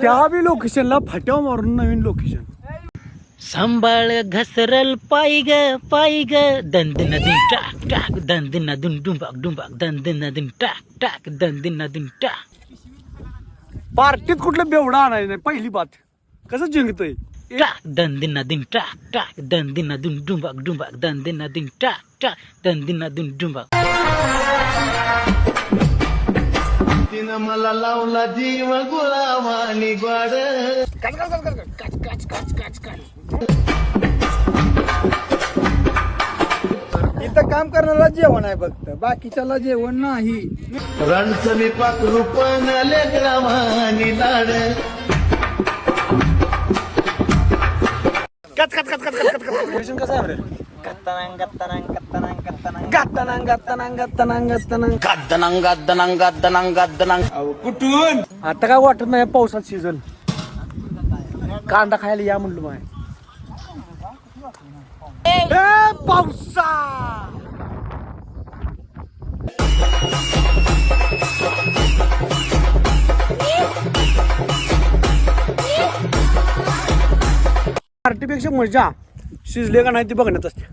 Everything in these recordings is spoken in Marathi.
त्या बी लोकेशनला फाट्यावर मारून नवीन लोकेशन. सांभाळ घसरल पाय ग दंदनादून टाक टाक दंदनादून डुंबाक डुंबाक दंदनादून टाक टाक दंदनादून टाक. पार्टीत कुठलं बेवडा आणायचं नाही पहिली बात. कसं जिंकतोय टाक दंदनादून टाक टाक दंदनादून डुंबाक डुंबाक दंदनादून टाक टाक दंदनादून डुंबाक. तिनं मला लावला जीव गुलामानी ग्वाड. इथं काम करणारा जेवण आहे फक्त, बाकीच्याला जेवण नाही. रणसमी पाक रूपन लेकरामानी लाड. कच कच कच कच कच कच कच कसं आहे बरं? गत्तानांग गत्तानांग गत्तानांग गत्तानांग गत्तनांग गत्तनांग गत्तनांग गत्तनांग. गद्दनांग गद्दनांग गद्दनांग गद्दनांग. कुठून आता काय वाटत नाही पावसात सीझन. कांदा खायला या म्हणलो माय. पावसा पार्टीपेक्षा मजा शिजले का नाही ते बघण्यात असते.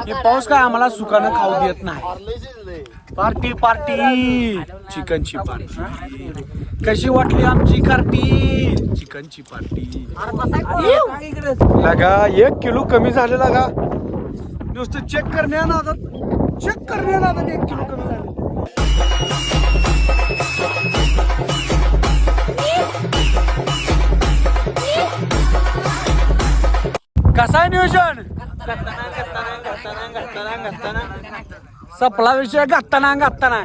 हे पाऊस काय आम्हाला सुखानं खाऊ देत नाही. पार्टी पार्टी चिकनची पार्टी. कशी वाटली आमची पार्टी? चिकनची पार्टी. लगा 1 किलो कमी झाले लगा. नुसतं चेक करण्या नादात 1 किलो कमी झाले. कसा आहे नियोजन? सपला विषय घातताना